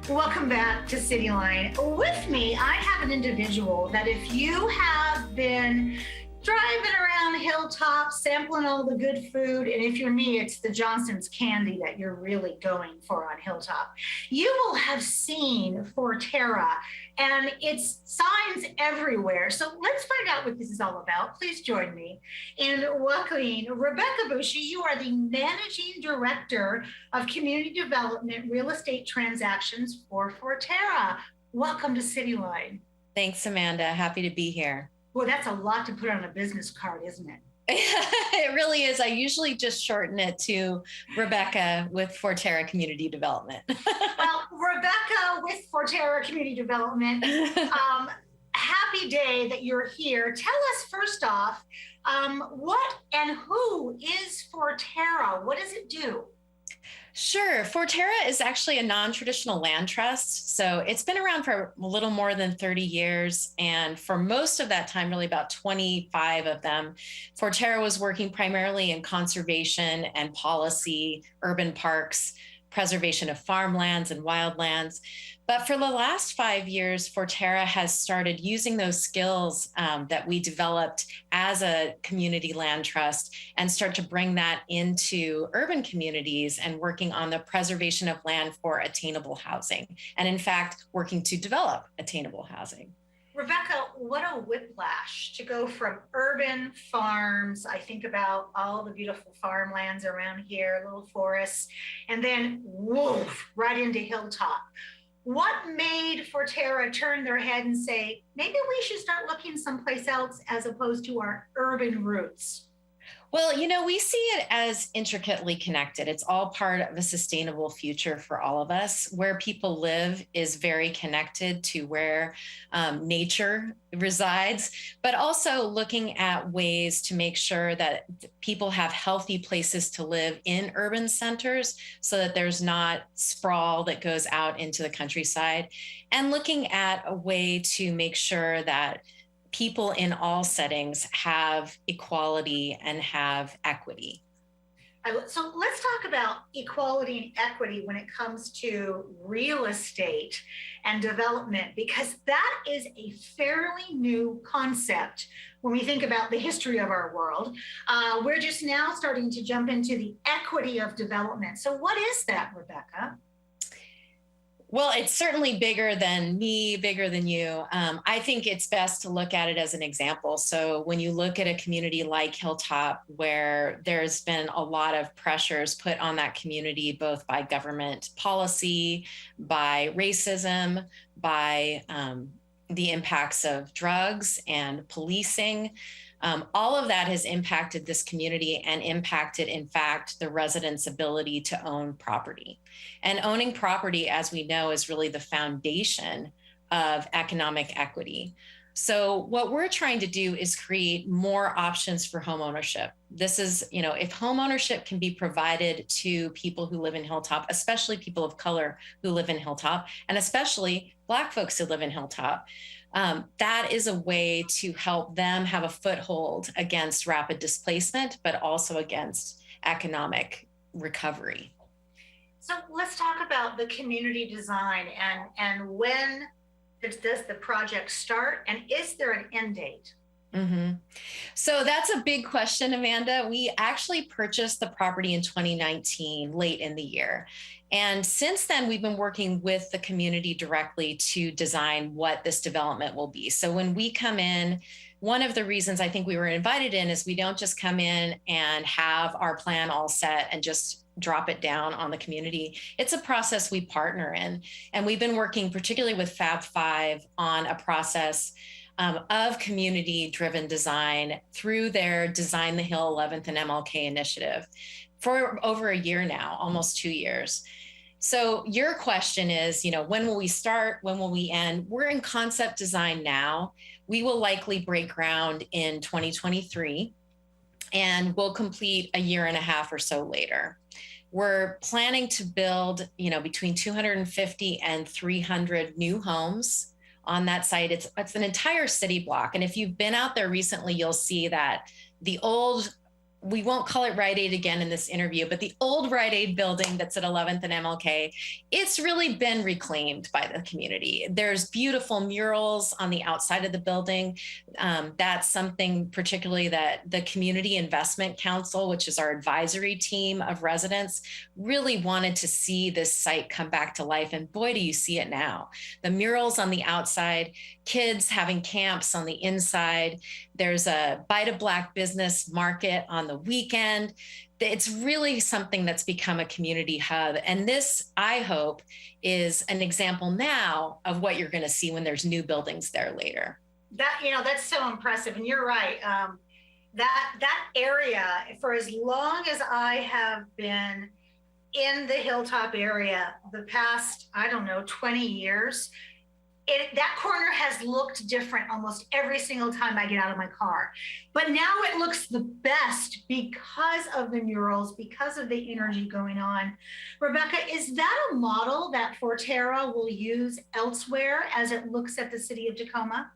Welcome back to CityLine. With me, I have an individual that if you have been driving around Hilltop, sampling all the good food, and if you're me, it's the Johnson's candy that you're really going for on Hilltop, you will have seen Forterra and its signs everywhere. So let's find out what this is all about. Please join me in welcoming Rebecca Bushi. You are the Managing Director of Community Development Real Estate Transactions for Forterra. Welcome to CityLine. Thanks, Amanda. Happy to be here. Well, that's a lot to put on a business card, isn't it? It really is. I usually just shorten it to Rebecca with Forterra Community Development. Well, Rebecca with Forterra Community Development, happy day that you're here. Tell us first off, what and who is Forterra? What does it do? Sure. Forterra is actually a non-traditional land trust. So it's been around for a little more than 30 years. And for most of that time, really about 25 of them, Forterra was working primarily in conservation and policy, urban parks, preservation of farmlands and wildlands. But for the last 5 years, Forterra has started using those skills that we developed as a community land trust and start to bring that into urban communities and working on the preservation of land for attainable housing. And in fact, working to develop attainable housing. Rebecca, what a whiplash to go from urban farms. I think about all the beautiful farmlands around here, little forests, and then woof, right into Hilltop. What made Forterra turn their head and say, maybe we should start looking someplace else as opposed to our urban roots? Well, we see it as intricately connected. It's all part of a sustainable future for all of us. Where people live is very connected to where nature resides, but also looking at ways to make sure that people have healthy places to live in urban centers so that there's not sprawl that goes out into the countryside, and looking at a way to make sure that people in all settings have equality and have equity. So let's talk about equality and equity when it comes to real estate and development, because that is a fairly new concept when we think about the history of our world. We're just now starting to jump into the equity of development. So what is that, Rebecca? Well, it's certainly bigger than me, bigger than you. I think it's best to look at it as an example. So when you look at a community like Hilltop, where there's been a lot of pressures put on that community, both by government policy, by racism, by the impacts of drugs and policing, all of that has impacted this community and impacted, in fact, the residents' ability to own property. And owning property, as we know, is really the foundation of economic equity. So what we're trying to do is create more options for home ownership. This is, if home ownership can be provided to people who live in Hilltop, especially people of color who live in Hilltop, and especially Black folks who live in Hilltop, that is a way to help them have a foothold against rapid displacement, but also against economic recovery. So let's talk about the community design and when does the project start, and is there an end date? Mm-hmm. So that's a big question, Amanda. We actually purchased the property in 2019, late in the year. And since then, we've been working with the community directly to design what this development will be. So when we come in, one of the reasons I think we were invited in is we don't just come in and have our plan all set and just drop it down on the community. It's a process we partner in. And we've been working particularly with Fab 5 on a process of community-driven design through their Design the Hill 11th and MLK initiative for over a year now, almost 2 years. So your question is, when will we start? When will we end? We're in concept design now. We will likely break ground in 2023, and we'll complete a year and a half or so later. We're planning to build, between 250 and 300 new homes on that site. It's an entire city block. And if you've been out there recently, you'll see that the old we won't call it Rite Aid again in this interview, but the old Rite Aid building that's at 11th and MLK, it's really been reclaimed by the community. There's beautiful murals on the outside of the building. That's something particularly that the Community Investment Council, which is our advisory team of residents, really wanted to see this site come back to life. And boy, do you see it now. The murals on the outside, kids having camps on the inside. There's a Bite of Black business market on the weekend. It's really something that's become a community hub. And this, I hope, is an example now of what you're going to see when there's new buildings there later. That's so impressive. And you're right. That area, for as long as I have been in the Hilltop area, the past, 20 years, that corner has looked different almost every single time I get out of my car. But now it looks the best because of the murals, because of the energy going on. Rebecca, is that a model that Forterra will use elsewhere as it looks at the city of Tacoma?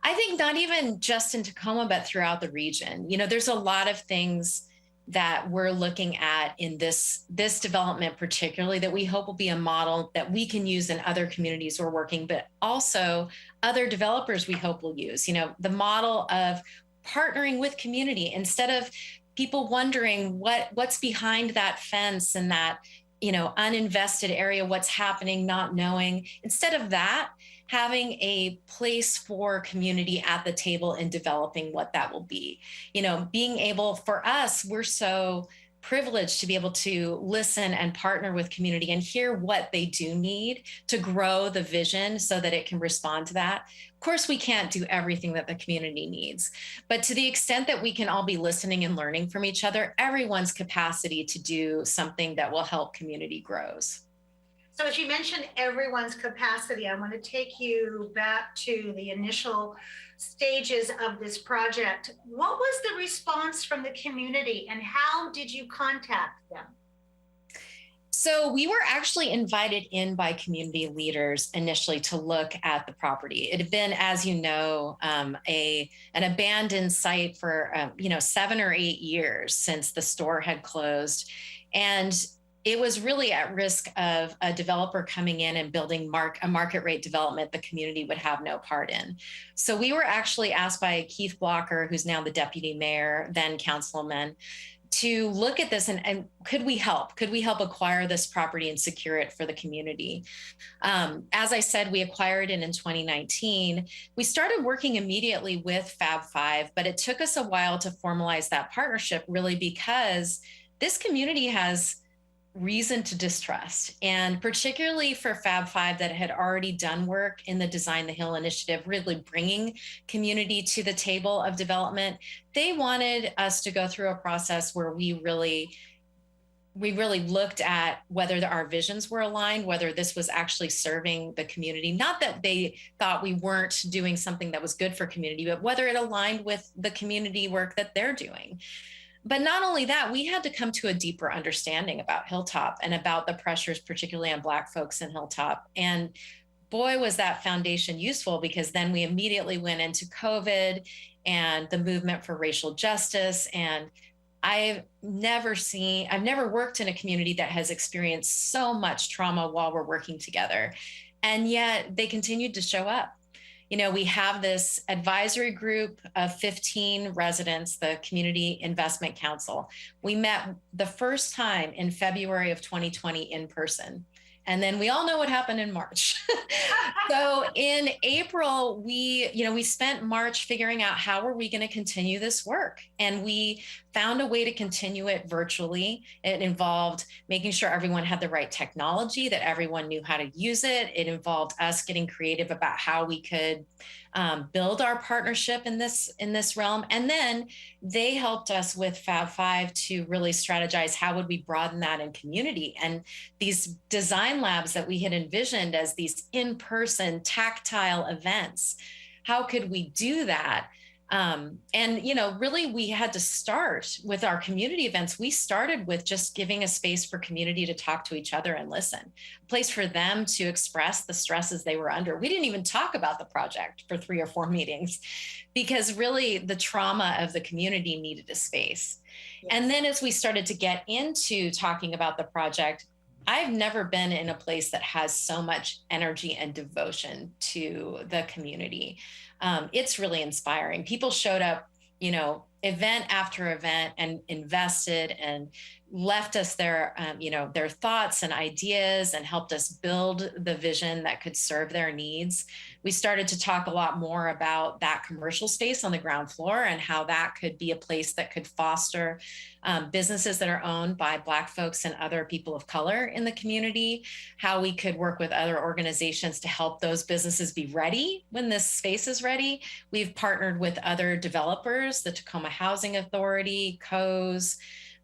I think not even just in Tacoma, but throughout the region. There's a lot of things that we're looking at in this development particularly that we hope will be a model that we can use in other communities we're working, but also other developers we hope will use. The model of partnering with community instead of people wondering what's behind that fence and that uninvested area, what's happening, not knowing. Instead of that, having a place for community at the table and developing what that will be. Being able, for us, we're so privileged to be able to listen and partner with community and hear what they do need to grow the vision so that it can respond to that. Of course, we can't do everything that the community needs, but to the extent that we can all be listening and learning from each other, everyone's capacity to do something that will help community grows. So as you mentioned, everyone's capacity, I want to take you back to the initial stages of this project. What was the response from the community and how did you contact them? So we were actually invited in by community leaders initially to look at the property. It had been, as you know, an abandoned site for 7 or 8 years since the store had closed. And it was really at risk of a developer coming in and building a market rate development the community would have no part in. So we were actually asked by Keith Blocker, who's now the deputy mayor, then councilman, to look at this and could we help? Could we help acquire this property and secure it for the community? As I said, we acquired it in 2019. We started working immediately with Fab 5, but it took us a while to formalize that partnership really because this community has reason to distrust. And particularly for Fab 5 that had already done work in the Design the Hill initiative, really bringing community to the table of development, they wanted us to go through a process where we really looked at whether our visions were aligned, whether this was actually serving the community. Not that they thought we weren't doing something that was good for community, but whether it aligned with the community work that they're doing. But not only that, we had to come to a deeper understanding about Hilltop and about the pressures, particularly on Black folks in Hilltop. And boy, was that foundation useful because then we immediately went into COVID and the movement for racial justice. And I've never worked in a community that has experienced so much trauma while we're working together. And yet they continued to show up. We have this advisory group of 15 residents, the Community Investment Council. We met the first time in February of 2020 in person. And then we all know what happened in March. So in April, we spent March figuring out how are we going to continue this work. And we found a way to continue it virtually. It involved making sure everyone had the right technology, that everyone knew how to use it. It involved us getting creative about how we could build our partnership in this realm. And then they helped us with Fab 5 to really strategize how would we broaden that in community. And these design labs that we had envisioned as these in-person tactile events, how could we do that And, really we had to start with our community events. We started with just giving a space for community to talk to each other and listen, a place for them to express the stresses they were under. We didn't even talk about the project for 3 or 4 meetings because really the trauma of the community needed a space. Yes. And then as we started to get into talking about the project, I've never been in a place that has so much energy and devotion to the community. It's really inspiring. People showed up, event after event and invested and left us their thoughts and ideas and helped us build the vision that could serve their needs. We started to talk a lot more about that commercial space on the ground floor and how that could be a place that could foster businesses that are owned by Black folks and other people of color in the community, how we could work with other organizations to help those businesses be ready when this space is ready. We've partnered with other developers, the Tacoma Housing Authority, COES,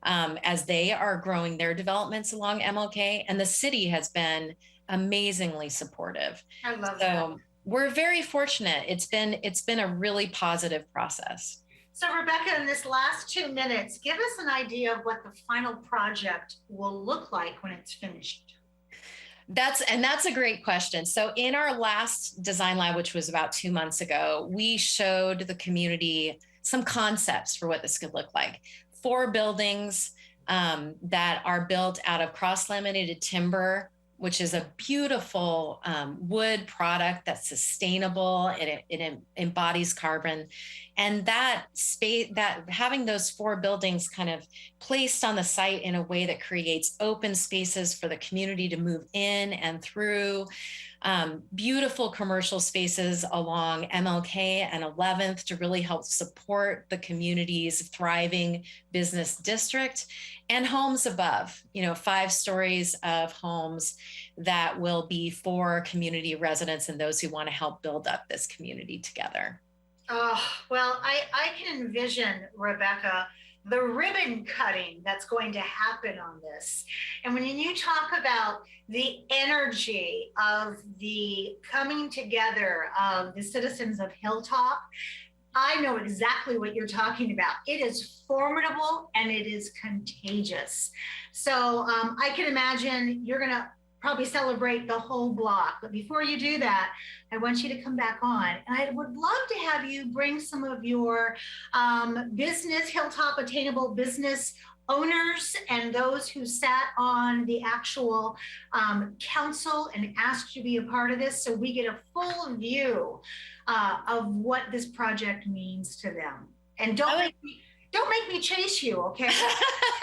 as they are growing their developments along MLK, and the city has been amazingly supportive. I love that. We're very fortunate. It's been a really positive process. So Rebecca, in this last 2 minutes, give us an idea of what the final project will look like when it's finished. That's a great question. So in our last design lab, which was about 2 months ago, we showed the community some concepts for what this could look like. 4 buildings that are built out of cross-laminated timber, which is a beautiful wood product that's sustainable. It embodies carbon. And that space, that having those 4 buildings kind of placed on the site in a way that creates open spaces for the community to move in and through, beautiful commercial spaces along MLK and 11th to really help support the community's thriving business district, and homes above, 5 stories of homes that will be for community residents and those who want to help build up this community together. Oh, well, I can envision, Rebecca, the ribbon cutting that's going to happen on this. And when you talk about the energy of the coming together of the citizens of Hilltop, I know exactly what you're talking about. It is formidable and it is contagious. So I can imagine you're going to probably celebrate the whole block. But before you do that, I want you to come back on. And I would love to have you bring some of your business, Hilltop Attainable Business owners and those who sat on the actual council and asked you to be a part of this, so we get a full view of what this project means to them. And don't make me chase you, okay?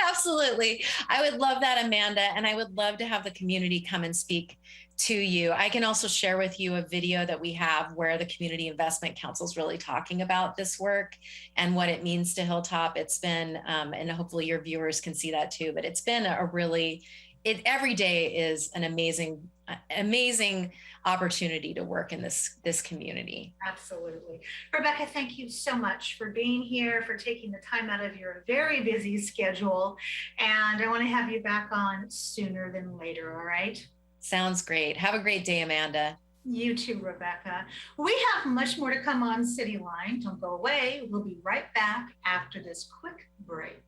Absolutely. I would love that, Amanda. And I would love to have the community come and speak to you. I can also share with you a video that we have where the Community Investment Council is really talking about this work and what it means to Hilltop. It's been, and hopefully your viewers can see that too, but it's been every day is an amazing opportunity to work in this community. Absolutely. Rebecca, thank you so much for being here, for taking the time out of your very busy schedule. And I want to have you back on sooner than later, all right? Sounds great. Have a great day, Amanda. You too, Rebecca. We have much more to come on CityLine. Don't go away. We'll be right back after this quick break.